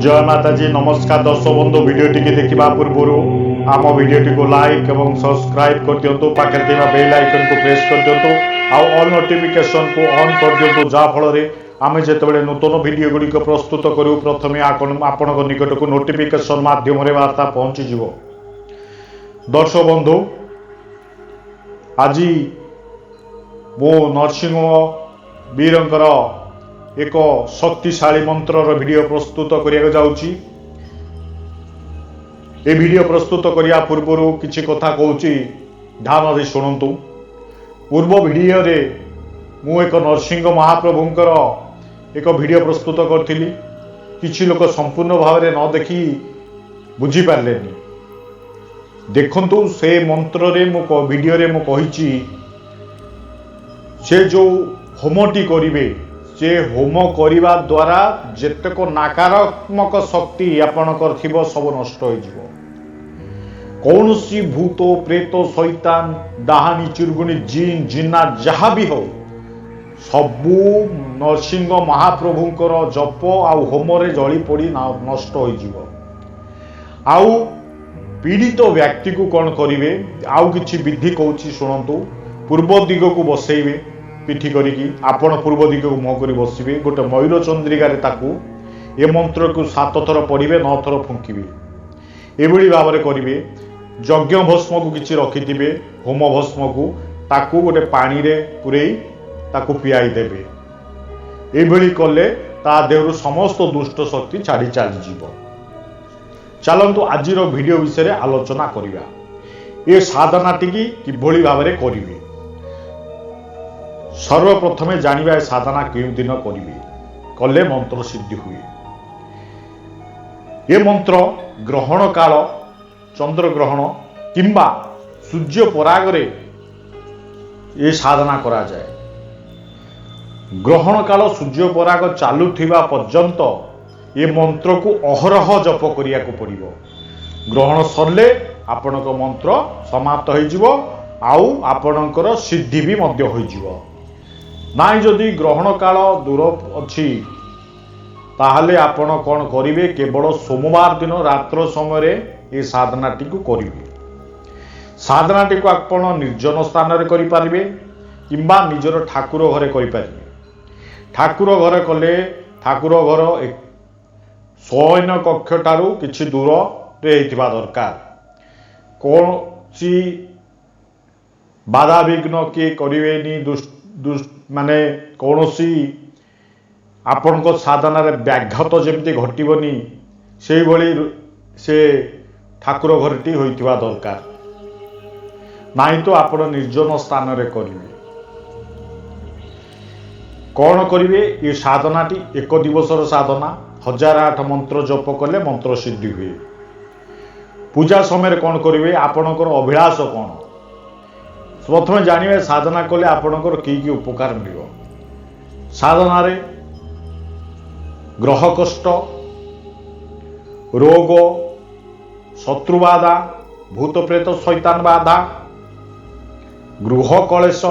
जय माताजी नमस्कार दर्शक बंधु भिडियोटी देखा पूर्व आम भिडियोटी को लाइक और सब्सक्राइब कर दिंतु पाखे बेल आइकन को प्रेस कर दिंतु आउ ऑल नोटिफिकेशन को ऑन कर दिंतु जहाँफल आम जो नूतन भिडियो गुड़िक प्रस्तुत करूँ प्रथम आपण निकट को नोटिफिकेशन माध्यम वार्ता पहुँचीज। दर्शक बंधु आज मो नरसिंह वीरंकर एक शक्तिशाली मंत्रर वीडियो प्रस्तुत करिया जाउची। ए वीडियो प्रस्तुत करिया पूर्व किछि कथा कहूची ध्यान दे शुणु। पूर्व वीडियो रे मु एक नरसिंह महाप्रभुंकर एक वीडियो प्रस्तुत करथिली। किछि लोक संपूर्ण भाव में न देखि बुझी पारलेनी। देखंतु से मंत्र रे मु वीडियो रे मु कहिची से जो होमटी करिवे से होम करिबा द्वारा जेतक नकारात्मक शक्ति आपणकर थिबो सब नष्ट हो जिवो। कौनसी भूत प्रेत शैतान डाहानी चिरगुणी जिन जिन्ना जहाँ भी हो सबू नरसिंह महाप्रभुंकर जप आउ होमरे जली पड़ी नष्ट हो जिवो। आउ पीड़ित व्यक्ति को कौन करिवे आउ किछि विधि कहूची शुणंतु। पूर्व दिग को बसैबे पिठी करिकी आपण पूर्व दिग को मुह करी बसिबे। गोटे मयूर चंद्रिकार ताकू ए मंत्र को 7 थर पढ़िबे 9 थर फुंकिबे। एभली भाव में करिवे। यज्ञ भस्म को किछि रखिथिबे होम भस्म को ताकू गोटे पानी रे पुरेई ताकू पियाई देबे। एभली कले ता देहरु समस्त दुष्ट शक्ति छाड़ी चली जीव। चलंतु आजिर वीडियो विषय आलोचना करिवा। ए साधनाटी की किभली भाव में करिवे। सर्वप्रथमे जानिबा साधना केउ दिन करिवे कले मंत्र सिद्धि हुए। ये मंत्र ग्रहण काल चंद्र ग्रहण किंबा सूर्य परागरे ये साधना करा जाए। ग्रहण काल सूर्य पराग चालुथिबा पर्यंत ये मंत्र को अहरह जप करिया को पड़िबो। ग्रहण सरले आपणक मंत्र समाप्त हो जिवो आउ आपणकर सिद्धि भी मध्य हो जिवो। नाई जदि ग्रहण काल दूर अच्छी ताहले आपण कौन करिवे केवल सोमवार दिन रात्र समय ये साधनाटी को करिवे। साधनाटी को आपण निर्जन स्थान रे करि पारिबे किंबा निजर ठाकुर घरे करि पारिबे। ठाकुर घरे कले ठाकुर घर शयन कक्ष ठारू किछि दूर रे हेतिबा दरकार। कौन सी बाधा विघ्न किए करिवेनी माने कौनसी आपण को साधना रे व्याघात जमती घटबनी से भली से ठाकुर घरटी होइतिबा दरकार। नाई तो आपण निर्जन स्थान रे करिवे। कौन करिवे ये साधनाटी एक दिवसर साधना 1008 मंत्र जप कले मंत्र सिद्धि हुए। पूजा समय कौन करिवे आपणकर अभिलाष कौन प्रथम जानिए। साधना कले आपणकर की उपकार मिलिबो। साधना रे ग्रह कष्ट रोग शत्रु बाधा भूत प्रेत शैतान बाधा गृह कलेश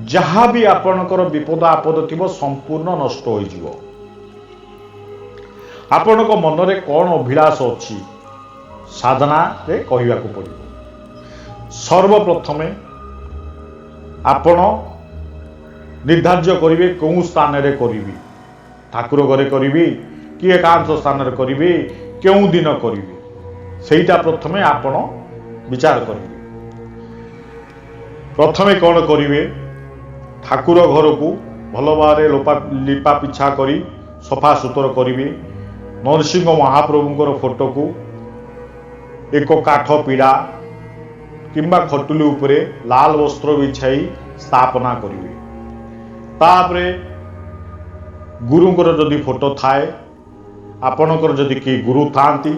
जहाँ भी आपणकर विपद आपद थिबो संपूर्ण नष्ट हो जिवो। आपणक मन रे कौन अभिलाष अछि साधना रे कहिबा को पड़िबो। सर्वप्रथमे आपण निर्धार्य करिवे कौन स्थान रे करिवे। ठाकुर घरे करिवे कि एकांत स्थान रे करिवे केउ दिन करिवे सेटा प्रथमे आपण विचार करिवे। प्रथमे कौन करिवे ठाकुर घर को भल भाव लिपा पिछा करी सफा सुतर करिवे। नरसिंह महाप्रभुंकर फोटो को एक काठ पीड़ा किंबा खटुली उपरे लाल वस्त्र बिछाई स्थापना करिवे। तापरे गुरुंकर जदि फोटो थाए आपणकर जदि कि गुरु थांती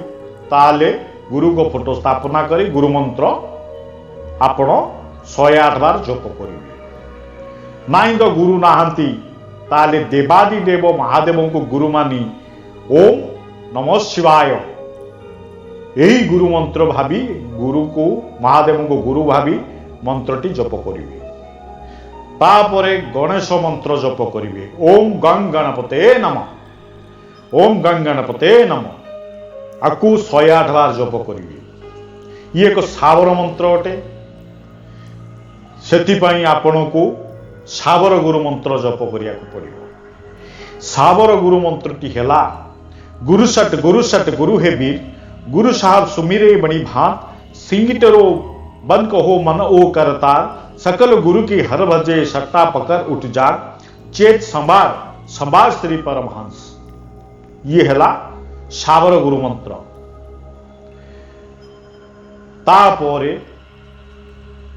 ताले गुरु को फोटो स्थापना करी गुरु मंत्र आपण 108 बार जप करिवे। नाई तो गुरु नाहंती ताले देवादि देव महादेव को गुरु मानी ओम नमः शिवाय यही गुरु मंत्र भावी गुरु को महादेव को गुरु भावी मंत्रटी जप करिवे। तापरे गणेश मंत्र जप करिवे ओम गं गणपते नमः ओम गंगणपते नम आकु 108 बार जप करिवे। ये एक सावर मंत्र अटे। सेथिपाई आपनको सावर गुरु मंत्र जप करिया को पड़िबो। सावर गुरु मंत्रटी हेला गुरु सट गुरु हे वीर गुरु साहब सुमिरे बणी भात सिंगिटरो बन कहो मन ओ करतार सकल गुरु की हर भजे सट्टा पकर उठ जाग चेत संभार संभार श्री परमहंस। ये हेला सावर गुरु मंत्र। तापरे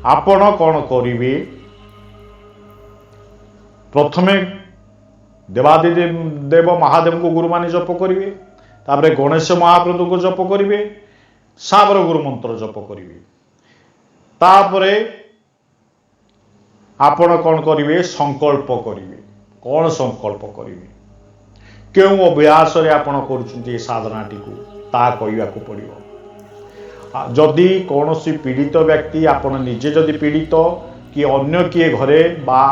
आपण कौन करिवे प्रथमे देवादिदेव महादेव को गुरु मानी जप करिवे। तापरे गणेश महाप्रभु को जप करिवे। सावर गुरु मंत्र जप करिवे। तापरे आपण कौन करिवे संकल्प करिवे। कौन संकल्प करिवे केउ अभ्यास रे आपण करूछन्ती साधनाटी को ता कहिया को पड़िबो। जदि कौनसी पीड़ित व्यक्ति आपण निजे जदि पीड़ित कि अन्य किए घरे बा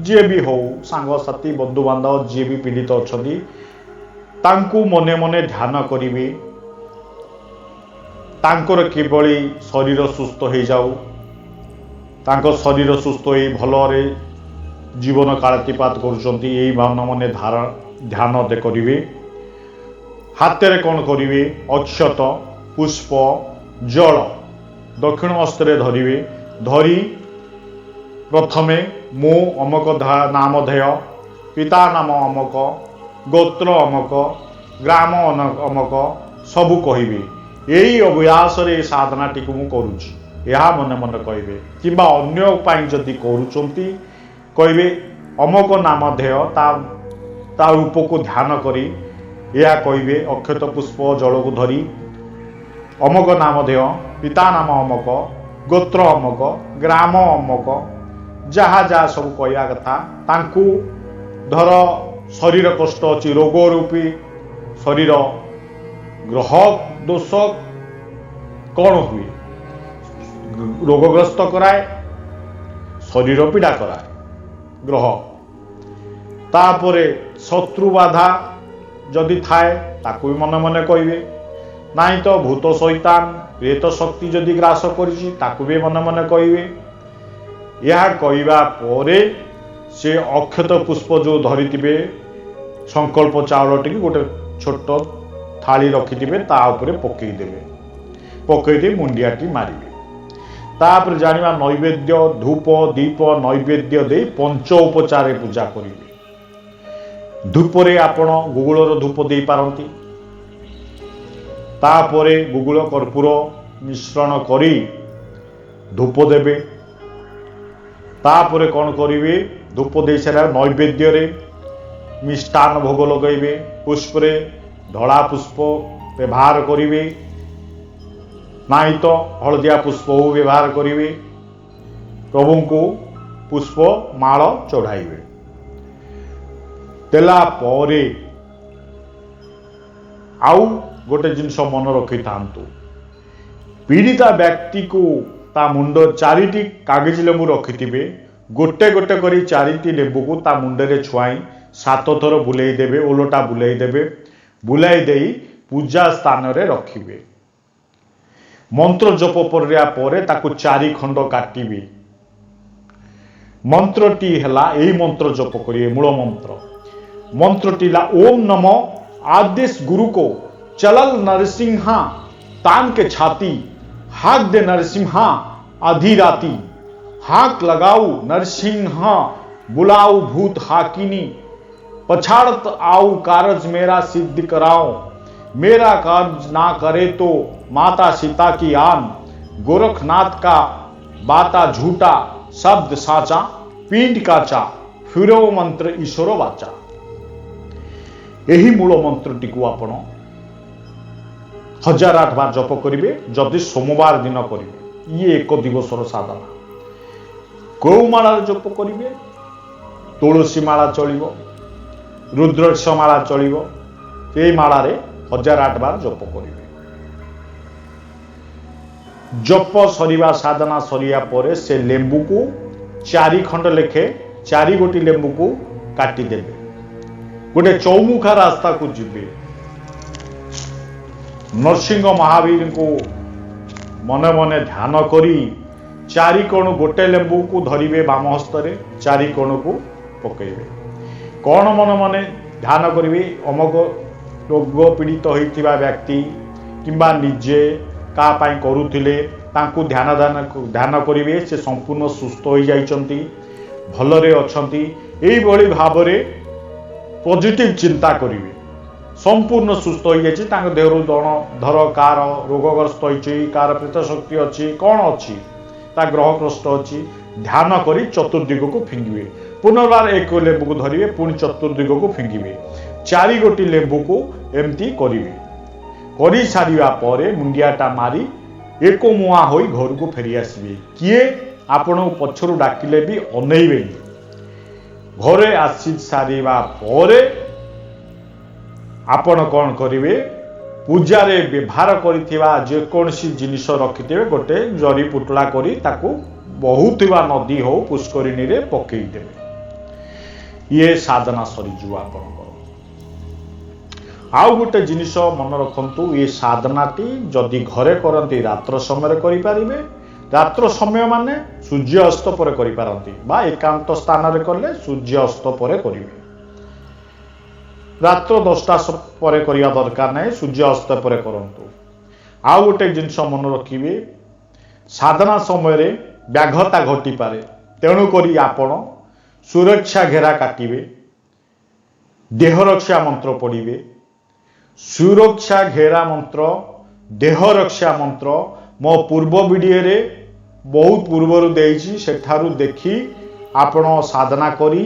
जे भी हो सांग साथी बंधु बांधव जे भी पीड़ित अछन्ती तांकु मने मने ध्यान करिवे। तांकर किबळी शरीर सुस्थ हो जाऊ तांको शरीर सुस्थ हो भलरे जीवन कालातीपात करुछन्ती एई भावना मने ध्यान दे करिवे। हाथ रे कौन करिवे अक्षत पुष्प जल दक्षिण हस्ते धरिवे। धरी प्रथमे मो अमक नामधेय पिता नाम अमक गोत्र अमक ग्राम अमक सबु कहिबे। यही अभ्यास रे साधनाटी को मु करूची या मन मन कहिबे किबा अन्य पाई जदि करूचंती कहिबे अमक नामधेय ता रूप को ध्यान करी या कहिबे अक्षत पुष्प जल को धरी अमक नामधेय पिता नाम अमक गोत्र अमक ग्राम अमक जहा जहा सब कहया कथा तांकु धर शरीर कष्ट अच्छी रोग रूपी शरीर ग्रह दोष कौन हुए रोगग्रस्त कराए शरीर पीड़ा कराए ग्रह तापरे शत्रु बाधा जदि थाए ताकू भी मन मन कहिबे नाई तो भूत शैतान प्रेत शक्ति जदि ग्रास करिछि ताकू भी मन मन कहिबे। यह कहवा परे से अक्षत पुष्प जो धरिथिबे संकल्प चाउलटी गोटे छोट थाली रखिथिबे ता उपरे पकई देबे पकई दे मुंडियाटी मारिबे। तापर जानिबा नैवेद्य धूप दीप नैवेद्य दे पंच उपचार पूजा करिवे। धूपरे आपण गुगुलर धूप दे पारंती। तापरे गुगुल कर्पूर मिश्रण करी धूप देबे। तापरे कौन करिवे धूप दे सारा नैवेद्य रे मिष्टान भोग लगेबे। पुष्प रे धड़ा पुष्प व्यवहार करिवे नाई तो हलदिया पुष्प व्यवहार करिवे। प्रभु को पुष्प माळ चढ़ाइबे। देला परे आउ गोटे जिनस मन रखी थांतु पीड़िता व्यक्ति को ता मुंड चारिटी कागज लेंबू रखिथिबे गोटे गोटे करी चारिटी लेंबू को ता मुंडरे छुआई 7 थर बुलाई देबे ओलोटा बुलाई देबे बुलाई देई पूजा स्थान रे रखिबे। मंत्र जप परया परे ताकु 4 खंड काटिबे। मंत्रटी हला एई मंत्र जप करिए मूल मंत्र। मंत्रटी ला ओम नमो आदेश गुरु को चलल नरसिंहा तान के छाती हाक दे नरसिंहा आधी राती हाक लगाऊ नरसिंहा बुलाऊ भूत हाकिनी पछाड़त आऊ कारज मेरा सिद्ध कराओ मेरा कार्य ना करे तो माता सीता की आन गोरखनाथ का बाता झूठा शब्द साचा पिंड काचा फिरो मंत्र ईश्वर वाचा। यही मूल मंत्रटी को आपण 1008 बार जप करिवे जदि सोमवार दिन करिवे। ये एक दिवसर साधना। गौमाला जप करिवे तुलसी माला चलिबो रुद्राक्ष माला चलिबो ए माला रे 1008 बार जप करिवे। जप सरीवा साधना सरिया परे से लेंबू को 4 खंड लेखे 4 गोटी लेंबू को काटी देबे। गोटे चौमुखा रास्ता को जीवे नरसिंह महावीर को मने मने ध्यान करी चारि कोण गोटे लेंबू को धरिवे बाम हस्तरे चारि कोण को पकेइबे कौन मन मने ध्यान करिवे अमक रोग पीड़ित होइतिबा व्यक्ति किंबा निजे का पाई करूथिले तांकू ध्यान करिवे से संपूर्ण सुस्थ हो जाइचंती भलरे अछंती एई भली भाबरे पॉजिटिव चिंता करिवे संपूर्ण सुस्थ हो जाइछि तांग देहरु धर कार रोगग्रस्त होइछि कार प्रेत शक्ति अछि कौन अछि ता ग्रह कष्ट अछि ध्यान करी चतुर्दिग को फिंगिवे पुनर्बार एक लेंबू को धरिवे पुणी चतुर्दिग को फिंगिवे चारि गोटी लेंबू को एमती करिवे करी सारिबा परे मुंडियाटा मारी एक मुआ होई घर को फेरी आसबे किए आपण पछरु डाकिले भी अनैबेनी घरे आसी सारिबा परे आपण कौन करिवे पूजारे व्यवहार करिथिबा जे कोनसी जिनिस रखिथिबे गोटे जरी पुटला करी ताकू बहुथिबा नदी हो पुष्करिणी रे पकई देबे ये साधना सरी जुआ आपनकर आउ गोटे जिनिस मन रखंतु ये साधनाटी जदि घरे करंती रात्र समय करि पारिबे रात्र समय माने सूर्य अस्त पर करि पारंती बा एकांत स्थान रे करले सूर्य अस्त पर करिवे रात्र 10टा पर करिया दरकार नहीं सूर्य अस्त पर करंतु आउ गोटे जिनिस मन रखिबे साधना समय रे व्याघता घटी पारे तेणु करी आपण सुरक्षा घेरा काटिबे देह रक्षा मंत्र पढ़िबे सुरक्षा घेरा मंत्र देह रक्षा मंत्र मो पूर्व वीडियो रे बहुत पूर्वर देइछि सेठारु देखि आपण साधना करी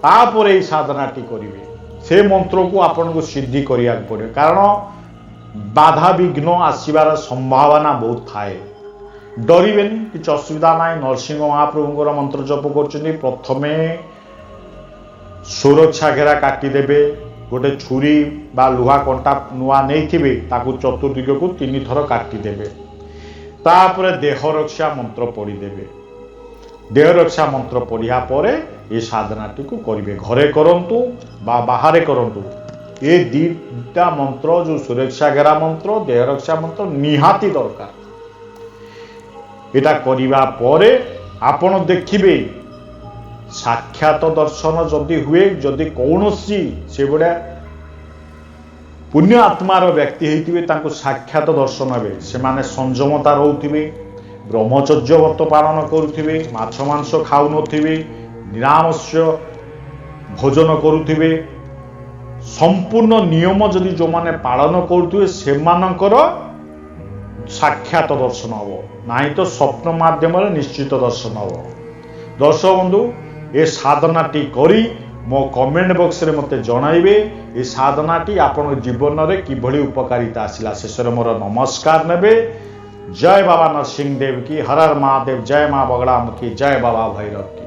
तापर साधनाटी करिवे से मंत्र को आपन को सिद्धि करिया पड़े कारण बाधा विघ्न आसबार संभावना बहुत थाए डरबेनी कि असुविधा ना नरसिंह महाप्रभुंर मंत्र जप कर प्रथमे सुरक्षा घेरा काटिदेवे गोटे छुरी बा लुहा कंटा नुआ नहीं ताकू चतुर्दिग को 3 थर काटिदेवे तापर देह रक्षा मंत्र पढ़ीदेवे देह रक्षा मंत्र पढ़िया पर ये साधनाटी को करेंगे घरे करंतु बा बाहरे करंतु ये दीटा मंत्र जो सुरक्षा घेरा मंत्र देह रक्षा मंत्र निहाती दरकार एटा करिबा परे आपण देखिबे साक्षात दर्शन जदि हुए जदि कौनसी से बड़ा पुण्य आत्मार व्यक्ति होइतिबे तांको साक्षात दर्शन हेबे से माने संयमता रहउथिबे ब्रह्मचर्य व्रत पालन करुथिबे माछ मांस खाउ नथिबे निरामस्य भोजन करुथिबे संपूर्ण नियम जदि जो माने पालन करुथिबे सेमानकर साक्षात दर्शन हबो नाही तो स्वप्न माध्यम निश्चित दर्शन हबो दर्शक बंधु ए साधनाटी करी मो कमेंट बॉक्स रे मते जणाइबे ए साधनाटी आपन जीवन रे किभली उपकारिता आसिला शेष रे मोर नमस्कार नेबे जय बाबा नरसिंह देव की हर हर महादेव जय मां बगड़ामुखी जय बाबा भैरव की।